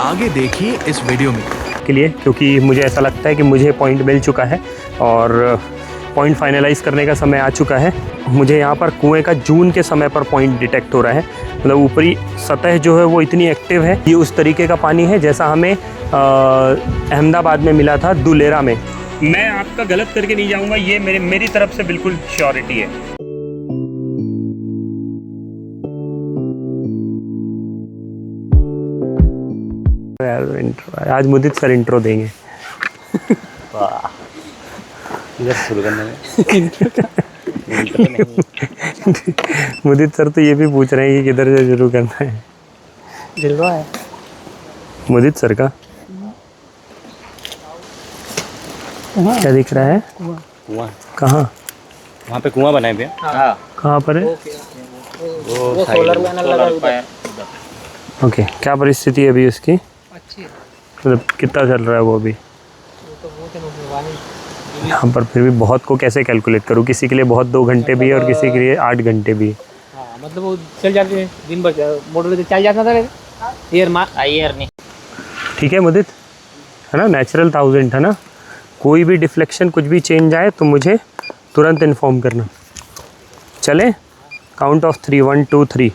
आगे देखिए इस वीडियो में के लिए, क्योंकि मुझे ऐसा लगता है कि मुझे पॉइंट मिल चुका है और पॉइंट फाइनलाइज़ करने का समय आ चुका है। मुझे यहाँ पर कुएं का जून के समय पर पॉइंट डिटेक्ट हो रहा है, मतलब ऊपरी सतह जो है वो इतनी एक्टिव है। ये उस तरीके का पानी है जैसा हमें अहमदाबाद में मिला था, दुलेरा में। मैं आपका गलत करके नहीं जाऊँगा, ये मेरी तरफ से बिल्कुल श्योरिटी है। आज मुदित सर इंट्रो देंगे। वाह, इधर शुरू करने में मुदित सर तो ये भी पूछ रहे हैं कि किधर से शुरू करना है। दिलवा है मुदित सर का क्या दिख रहा है? कुआं। कहाँ? वहाँ पे कुआं बनाए हुए हैं। हाँ, कहाँ पर है? वो सोलर पैनल लगा है। ओके, क्या परिस्थिति है अभी उसकी? अच्छी है, मतलब कितना चल रहा है वो अभी? यहाँ पर फिर भी बहुत को कैसे कैलकुलेट करूँ? किसी के लिए बहुत 2 घंटे भी है और किसी के लिए 8 घंटे भी है। हाँ, मतलब वो चल जाते हैं दिन भर, मोटर चल जाता था ईयर नहीं। ठीक है मुदित, है ना? नेचुरल 1000 है ना? कोई भी डिफ्लेक्शन कुछ भी चेंज आए तो मुझे तुरंत इन्फॉर्म करना। चले? Count of 3, 1 2 3।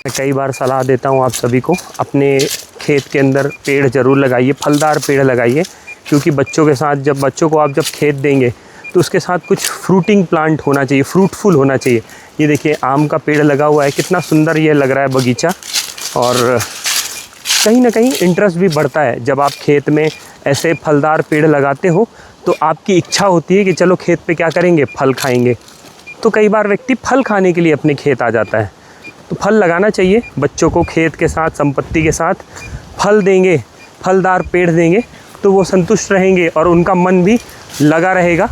मैं कई बार सलाह देता हूँ आप सभी को, अपने खेत के अंदर पेड़ ज़रूर लगाइए, फलदार पेड़ लगाइए, क्योंकि बच्चों के साथ जब बच्चों को आप जब खेत देंगे तो उसके साथ कुछ फ्रूटिंग प्लांट होना चाहिए, फ्रूटफुल होना चाहिए। ये देखिए आम का पेड़ लगा हुआ है, कितना सुंदर ये लग रहा है बगीचा। और कहीं ना कहीं इंटरेस्ट भी बढ़ता है जब आप खेत में ऐसे फलदार पेड़ लगाते हो, तो आपकी इच्छा होती है कि चलो खेत पे क्या करेंगे, फल खाएंगे। तो कई बार व्यक्ति फल खाने के लिए अपने खेत आ जाता है, तो फल लगाना चाहिए। बच्चों को खेत के साथ, संपत्ति के साथ फल देंगे, फलदार पेड़ देंगे तो वो संतुष्ट रहेंगे और उनका मन भी लगा रहेगा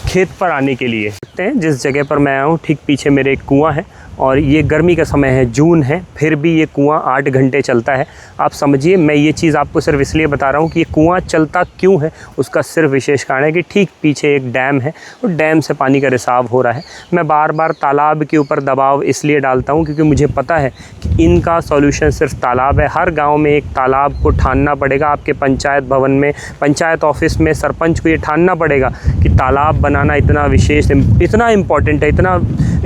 खेत पर आने के लिए। देखते हैं जिस जगह पर मैं आया हूँ ठीक पीछे मेरे एक कुआं है, और ये गर्मी का समय है, जून है, फिर भी ये कुआं 8 घंटे चलता है। आप समझिए, मैं ये चीज़ आपको सिर्फ इसलिए बता रहा हूँ कि ये कुआं चलता क्यों है, उसका सिर्फ विशेष कारण है कि ठीक पीछे एक डैम है और डैम से पानी का रिसाव हो रहा है। मैं बार बार तालाब के ऊपर दबाव इसलिए डालता हूँ क्योंकि मुझे पता है कि इनका सॉल्यूशन सिर्फ तालाब है। हर गाँव में एक तालाब को ठानना पड़ेगा, आपके पंचायत भवन में, पंचायत ऑफिस में सरपंच को ये ठानना पड़ेगा कि तालाब बनाना इतना विशेष, इतना इम्पॉर्टेंट है,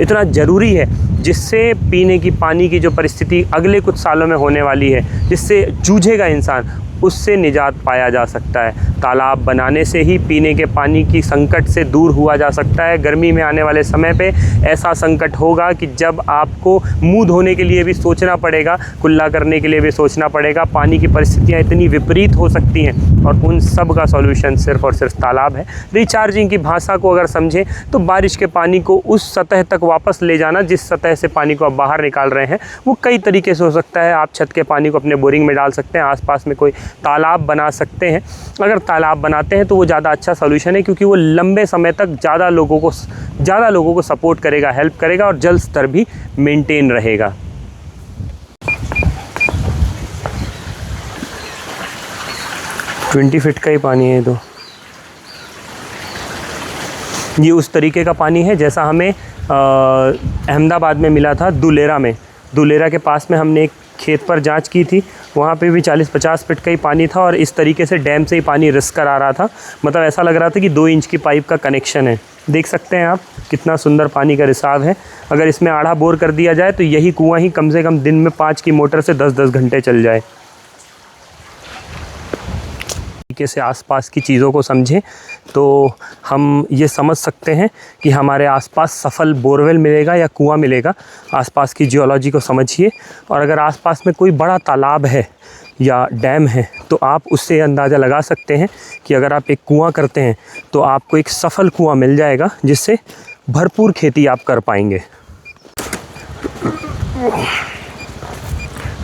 इतना ज़रूरी है, जिससे पीने की पानी की जो परिस्थिति अगले कुछ सालों में होने वाली है, जिससे जूझेगा इंसान, उससे निजात पाया जा सकता है। तालाब बनाने से ही पीने के पानी की संकट से दूर हुआ जा सकता है। गर्मी में आने वाले समय पे ऐसा संकट होगा कि जब आपको मुंह धोने के लिए भी सोचना पड़ेगा, कुल्ला करने के लिए भी सोचना पड़ेगा। पानी की परिस्थितियाँ इतनी विपरीत हो सकती हैं और उन सब का सॉल्यूशन सिर्फ और सिर्फ तालाब है। रिचार्जिंग की भाषा को अगर समझें तो बारिश के पानी को उस सतह तक वापस ले जाना जिस सतह से पानी को आप बाहर निकाल रहे हैं, वो कई तरीके से हो सकता है। आप छत के पानी को अपने बोरिंग में डाल सकते हैं, आसपास में कोई तालाब बना सकते हैं। अगर तालाब बनाते हैं तो वो ज़्यादा अच्छा सॉल्यूशन है, क्योंकि वो लंबे समय तक ज़्यादा लोगों को सपोर्ट करेगा, हेल्प करेगा और जल स्तर भी मेंटेन रहेगा। $20 फीट का ही पानी है। तो ये उस तरीके का पानी है जैसा हमें अहमदाबाद में मिला था, दुलेरा में। दुलेरा के पास में हमने एक खेत पर जांच की थी, वहाँ पे भी 40-50 फीट का ही पानी था और इस तरीके से डैम से ही पानी रिस कर आ रहा था। मतलब ऐसा लग रहा था कि 2 इंच की पाइप का कनेक्शन है। देख सकते हैं आप कितना सुंदर पानी का रिसाव है। अगर इसमें आड़ा बोर कर दिया जाए तो यही कुआं ही कम से कम दिन में 5 की मोटर से 10-10 घंटे चल जाए। तरीके से आसपास की चीज़ों को समझें तो हम ये समझ सकते हैं कि हमारे आसपास सफल बोरवेल मिलेगा या कुआं मिलेगा। आसपास की जियोलॉजी को समझिए, और अगर आसपास में कोई बड़ा तालाब है या डैम है तो आप उससे अंदाज़ा लगा सकते हैं कि अगर आप एक कुआं करते हैं तो आपको एक सफल कुआं मिल जाएगा जिससे भरपूर खेती आप कर पाएंगे।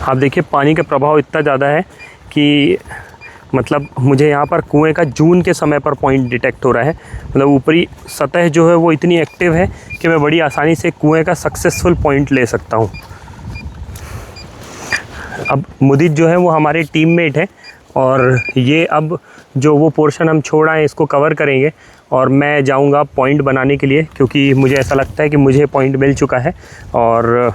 आप देखिए पानी का प्रभाव इतना ज़्यादा है कि मतलब मुझे यहाँ पर कुएं का जून के समय पर पॉइंट डिटेक्ट हो रहा है। मतलब ऊपरी सतह जो है वो इतनी एक्टिव है कि मैं बड़ी आसानी से कुएं का सक्सेसफुल पॉइंट ले सकता हूँ। अब मुदित जो है वो हमारे टीममेट है और ये अब जो वो पोर्शन हम छोड़ आए इसको कवर करेंगे और मैं जाऊंगा पॉइंट बनाने के लिए, क्योंकि मुझे ऐसा लगता है कि मुझे पॉइंट मिल चुका है और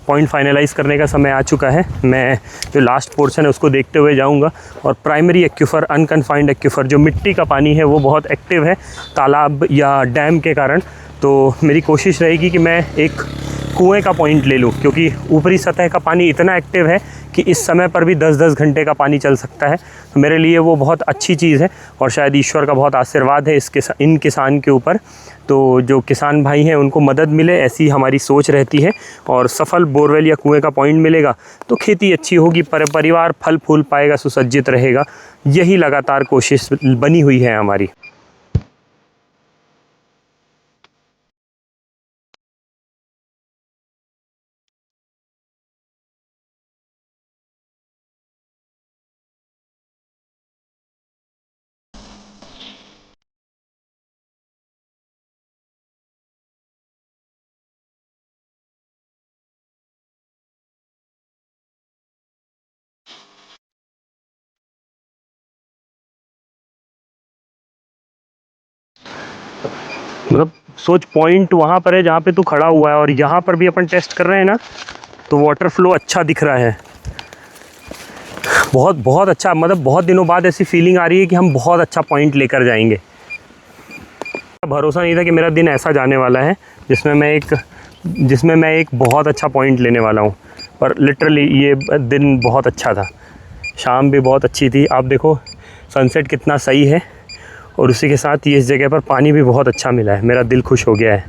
पॉइंट फाइनलाइज़ करने का समय आ चुका है। मैं जो लास्ट पोर्शन है उसको देखते हुए जाऊंगा। और प्राइमरी एक्यूफर, अनकन्फाइंड एक्यूफर, जो मिट्टी का पानी है वो बहुत एक्टिव है तालाब या डैम के कारण। तो मेरी कोशिश रहेगी कि मैं एक कुएं का पॉइंट ले लूँ, क्योंकि ऊपरी सतह का पानी इतना एक्टिव है कि इस समय पर भी 10-10 घंटे का पानी चल सकता है। तो मेरे लिए वो बहुत अच्छी चीज़ है और शायद ईश्वर का बहुत आशीर्वाद है इन किसान के ऊपर। तो जो किसान भाई हैं उनको मदद मिले, ऐसी हमारी सोच रहती है। और सफल बोरवेल या कुएं का पॉइंट मिलेगा तो खेती अच्छी होगी, परिवार फल फूल पाएगा, सुसज्जित रहेगा। यही लगातार कोशिश बनी हुई है हमारी। मतलब सोच, पॉइंट वहाँ पर है जहाँ पे तू खड़ा हुआ है और यहाँ पर भी अपन टेस्ट कर रहे हैं ना, तो वाटर फ्लो अच्छा दिख रहा है। बहुत बहुत अच्छा, मतलब बहुत दिनों बाद ऐसी फीलिंग आ रही है कि हम बहुत अच्छा पॉइंट लेकर जाएंगे। भरोसा नहीं था कि मेरा दिन ऐसा जाने वाला है जिसमें मैं एक बहुत अच्छा पॉइंट लेने वाला हूँ, पर लिटरली ये दिन बहुत अच्छा था। शाम भी बहुत अच्छी थी। आप देखो सनसेट कितना सही है और उसी के साथ ये इस जगह पर पानी भी बहुत अच्छा मिला है। मेरा दिल खुश हो गया है।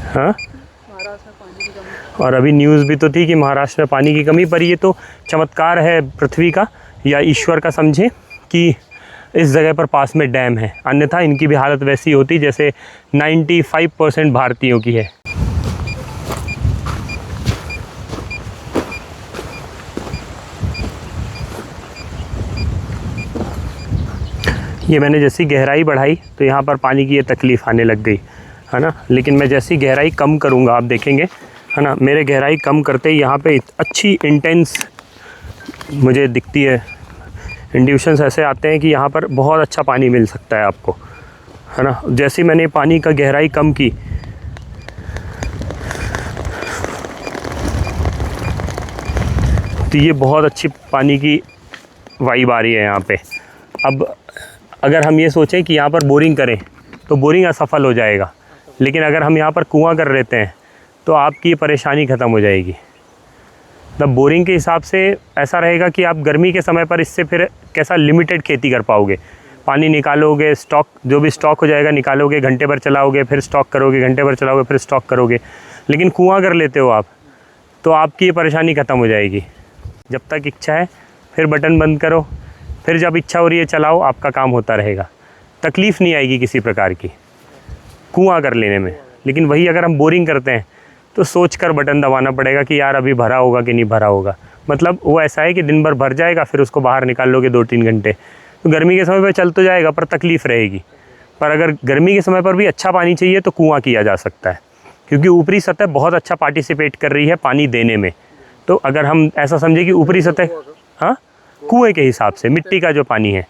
हाँ, और अभी न्यूज़ भी तो थी कि महाराष्ट्र में पानी की कमी, पर ये तो चमत्कार है पृथ्वी का या ईश्वर का समझे कि इस जगह पर पास में डैम है, अन्यथा इनकी भी हालत वैसी होती जैसे 95% भारतीयों की है। ये मैंने जैसी गहराई बढ़ाई तो यहाँ पर पानी की ये तकलीफ़ आने लग गई है ना, लेकिन मैं जैसी गहराई कम करूँगा आप देखेंगे है ना, मेरे गहराई कम करते ही यहाँ पे अच्छी इंटेंस मुझे दिखती है। इंड्यूशंस ऐसे आते हैं कि यहाँ पर बहुत अच्छा पानी मिल सकता है आपको है ना। जैसे मैंने पानी का गहराई कम की तो ये बहुत अच्छी पानी की वाइब आ रही है यहाँ पे। अब अगर हम ये सोचें कि यहाँ पर बोरिंग करें तो बोरिंग असफल हो जाएगा, लेकिन अगर हम यहाँ पर कुआं कर लेते हैं तो आपकी परेशानी ख़त्म हो जाएगी। तब बोरिंग के हिसाब से ऐसा रहेगा कि आप गर्मी के समय पर इससे फिर कैसा लिमिटेड खेती कर पाओगे। पानी निकालोगे, स्टॉक जो भी स्टॉक हो जाएगा निकालोगे, घंटे भर चलाओगे, फिर स्टॉक करोगे, घंटे भर चलाओगे, फिर स्टॉक करोगे। लेकिन कुआं कर लेते हो आप तो आपकी ये परेशानी ख़त्म हो जाएगी। जब तक इच्छा है फिर बटन बंद करो, फिर जब इच्छा हो रही है चलाओ, आपका काम होता रहेगा। तकलीफ़ नहीं आएगी किसी प्रकार की कुआं कर लेने में। लेकिन वही अगर हम बोरिंग करते हैं तो सोच कर बटन दबाना पड़ेगा कि यार अभी भरा होगा कि नहीं भरा होगा। मतलब वो ऐसा है कि दिन भर भर जाएगा, फिर उसको बाहर निकाल लोगे 2-3 घंटे, तो गर्मी के समय पर चल तो जाएगा पर तकलीफ़ रहेगी। पर अगर गर्मी के समय पर भी अच्छा पानी चाहिए तो कुआं किया जा सकता है, क्योंकि ऊपरी सतह बहुत अच्छा पार्टिसिपेट कर रही है पानी देने में। तो अगर हम ऐसा समझे कि ऊपरी सतह, हाँ, कुएँ के हिसाब से मिट्टी का जो पानी है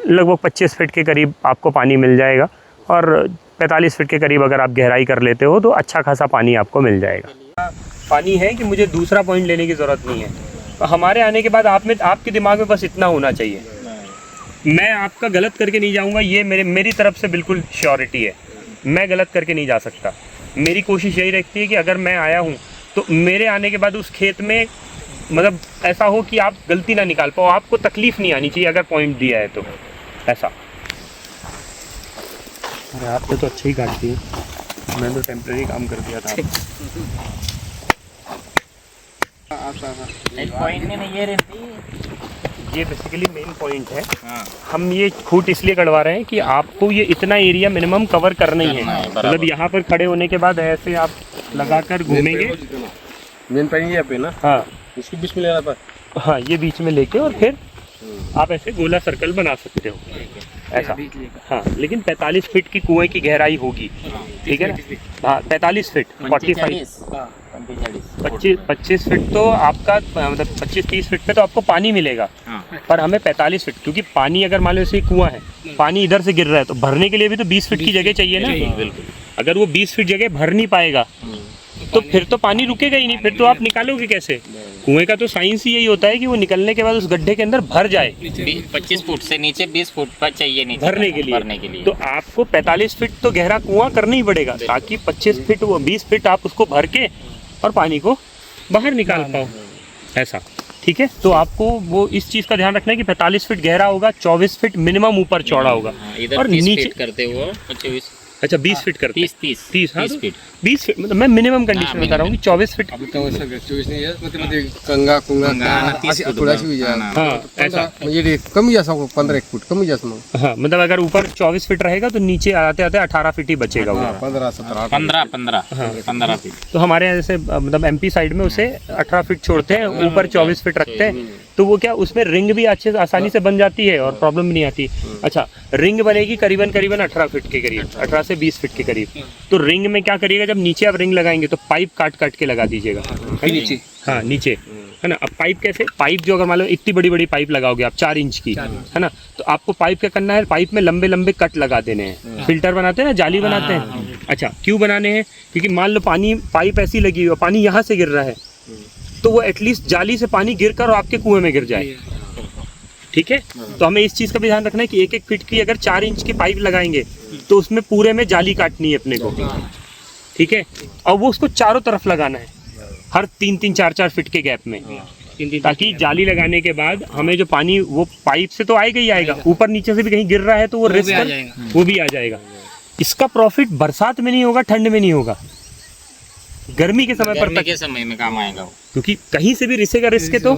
लगभग 25 फीट के करीब आपको पानी मिल जाएगा, और 45 फीट के करीब अगर आप गहराई कर लेते हो तो अच्छा खासा पानी आपको मिल जाएगा। पानी है कि मुझे दूसरा पॉइंट लेने की ज़रूरत नहीं है। तो हमारे आने के बाद आपके दिमाग में बस इतना होना चाहिए, मैं आपका गलत करके नहीं जाऊंगा, ये मेरी तरफ से बिल्कुल श्योरिटी है। मैं गलत करके नहीं जा सकता। मेरी कोशिश यही रहती है कि अगर मैं आया हूँ तो मेरे आने के बाद उस खेत में मतलब ऐसा हो कि आप गलती ना निकाल पाओ, आपको तकलीफ़ नहीं आनी चाहिए अगर पॉइंट दिया है तो ऐसा। अरे आपने तो अच्छी ही काटती है, मैंने तो टेम्प्रेरी काम कर दिया था। पॉइंट में नहीं, ये बेसिकली मेन पॉइंट है। हम ये खूट इसलिए कटवा रहे हैं कि आपको ये इतना एरिया मिनिमम कवर करना ही है। मतलब यहाँ पर खड़े होने के बाद ऐसे आप लगाकर घूमेंगे। मेन पॉइंट ये पे ना, हाँ, इसके बीच में लेना पर, हाँ, ये बीच में लेके और फिर आप ऐसे गोला सर्कल बना सकते हो ऐसा। हाँ, लेकिन 45 फीट की कुएं की गहराई होगी, ठीक है ना। हाँ, 45 फीट, 25 फीट तो आपका मतलब 25-30 फीट पे तो आपको पानी मिलेगा। पर हमें 45 फीट, क्योंकि पानी अगर मान लो जैसे कुआं है, पानी इधर से गिर रहा है तो भरने के लिए भी तो 20 फीट की जगह चाहिए ना। अगर वो 20 फीट जगह भर नहीं पाएगा तो फिर तो पानी रुकेगा ही नहीं, फिर तो आप निकालोगे कैसे? कुएं का तो साइंस ही यही होता है कि वो निकलने के बाद उस गड्ढे के अंदर भर जाए 25 फुट से नीचे 20 फुट पर चाहिए नीचे भरने के लिए। तो आपको 45 फीट तो गहरा कुआं करना ही पड़ेगा ताकि 25 फीट वो 20 फीट आप उसको भर के और पानी को बाहर निकाल पाओ, ऐसा। ठीक है, तो आपको वो इस चीज़ का ध्यान रखना है कि 45 फीट गहरा होगा, 24 फीट मिनिमम ऊपर चौड़ा होगा, और नीचे करते हुए 25। अच्छा 20 फीट करते हैं, 30 हाँ, 30 फीट 20 फीट मतलब मैं मिनिमम कंडीशन बता रहा हूँ कि 24 फीट। अभी तो वैसा 24 नाही आहे, मग ते गंगा थोडाशी विचार हाँ ऐसा, म्हणजे कमी जास्त 15 एक फूट कमी जास्त मग हाँ मतलब अगर ऊपर 24 फीट रहेगा तो नीचे आते आते 18 फीट ही बचेगा वो। 15 17 15 फीट। तो हमारे यहाँ जैसे मतलब एमपी साइड में उसे 18 फीट छोड़ते हैं, ऊपर 24 फीट रखते हैं, तो वो क्या उसमें रिंग भी अच्छे आसानी से बन जाती है और प्रॉब्लम भी नहीं आती। अच्छा, रिंग बनेगी करीबन 18 फीट के करीब, 18 से 20 फीट के करीब। तो रिंग में क्या करिएगा, जब नीचे आप रिंग लगाएंगे तो पाइप काट काट के लगा दीजिएगा नीचे, हाँ नीचे, है ना। अब पाइप कैसे, पाइप जो अगर मान लो इतनी बड़ी बड़ी पाइप लगाओगे आप 4 इंच की, है ना, तो आपको पाइप क्या करना है, पाइप में लंबे लंबे कट लगा देने हैं। फिल्टर बनाते हैं ना, जाली बनाते हैं। अच्छा, क्यों बनाने हैं, क्योंकि मान लो पानी पाइप ऐसी लगी हुई है, पानी यहाँ से गिर रहा है, तो वो एटलीस्ट जाली से पानी गिर कर आपके कुएं में गिर जाए। ठीक है, तो हमें इस चीज़ का भी ध्यान रखना है कि 1-1 फीट की अगर 4 इंच की पाइप लगाएंगे तो उसमें पूरे में जाली काटनी है अपने को। ठीक है, और वो उसको चारों तरफ लगाना है, हर 3-3 4-4 फीट के गैप में, ताकि जाली लगाने के बाद हमें जो पानी वो पाइप से तो आएगा ही आएगा, ऊपर नीचे से भी कहीं गिर रहा है तो वो रिस्क वो भी आ जाएगा। इसका प्रॉफिट बरसात में नहीं होगा, ठंड में नहीं होगा, गर्मी के समय पर के समय में काम आएगा वो, क्योंकि कहीं से भी रिसेगा रिस्क है तो